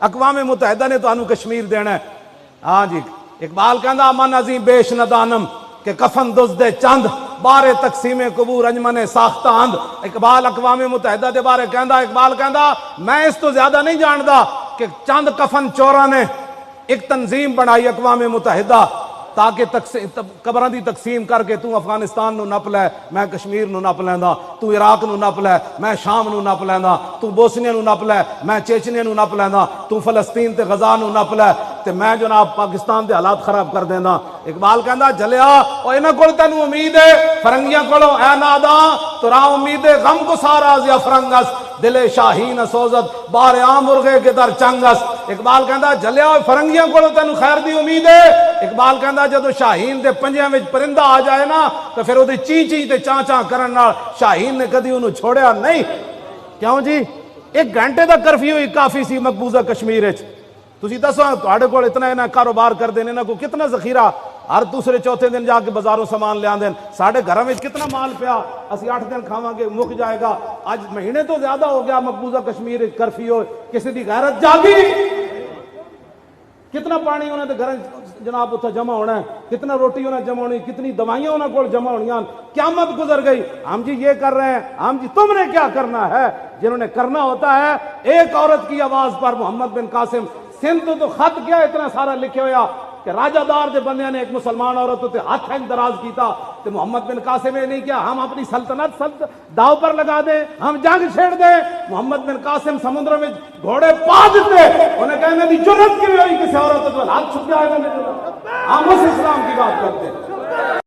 اقوام متحدہ نے تو کشمیر دینا ہے. ہاں جی اقبال کہندا من ازیں بیش ندانم کہ کفن دزدے چند بارے تقسیم قبور انجمن ساختہ اند. اقبال اقوام متحدہ دے بارے کہندا, اقبال کہندا میں اس تو زیادہ نہیں جاندا کہ چند کفن چوراں نے ایک تنظیم بنائی اقوام متحدہ تاکہ قبراں دی تقسیم کر کے تو افغانستان نو نپ لے, میں کشمیر نو نپ لیندا, تو عراق نو نپ لے, میں شام نو نپ لیندا, تو بوسنیا نو نپ لے, میں چیچنیا نو نپ لیندا, تو فلسطین تے غزہ نو نپ لے تے میں جناب پاکستان دے حالات خراب کر دیندا. اقبال کہندا جلیا او انہاں کول تینوں امید ہے فرنگیاں کولوں اے ناداں ترا امید غم کو سارا یا فرنگس دل شاہین سوزت بار عام مرغے کے در چنگس. اقبال کہندا جلیا فرنگیاں کولوں تینوں خیر دی امید ہے. اقبال کہندا جدو شاہین دے پنجیاں وچ پرندہ آ جائے نا تو پھر او دی چی چی تے چاں چاں کرن نال شاہین نے کدی اونوں چھوڑیا نہیں. کیوں جی 1 گھنٹے دا کرفیو ہی کافی سی مقبوضہ کشمیر وچ. تسی دسو تہاڈے کول اتنا انہاں کاروبار کر دین, انہاں کو کتنا ذخیرہ ہر دوسرے چوتھے دن جا کے بازاروں سامان لے آندے. ساڈے گھراں وچ کتنا مال پیا اسی 8 دن کھاواں گے مک جائے گا. اج مہینے تو زیادہ ہو گیا مقبوضہ کشمیر وچ کرفیو, کسی دی غیرت جاگی. کتنا پانی انہوں نے گھر جناب اتنا جمع ہونا ہے, کتنا روٹی انہیں جمع ہونی, کتنی دوائیاں انہوں کو جمع ہونی. قیامت گزر گئی, ہم جی یہ کر رہے ہیں, ہم جی تم نے کیا کرنا ہے. جنہوں نے کرنا ہوتا ہے ایک عورت کی آواز پر محمد بن قاسم سندھ تو خط کیا اتنا سارا لکھے ہویا کہ راجہ دار دے بندیاں نے ایک مسلمان عورت تے ہاتھ دراز کیتا تے محمد بن قاسم نے نہیں کیا ہم اپنی سلطنت داؤ پر لگا دیں, ہم جنگ چھیڑ دیں. محمد بن قاسم سمندر میں گھوڑے پا دیتے, انہیں کہنے دی جرت کی ہوئی کسی عورت تو ہاتھ چھپ جائے گا. ہم اس اسلام کی بات کرتے ہیں.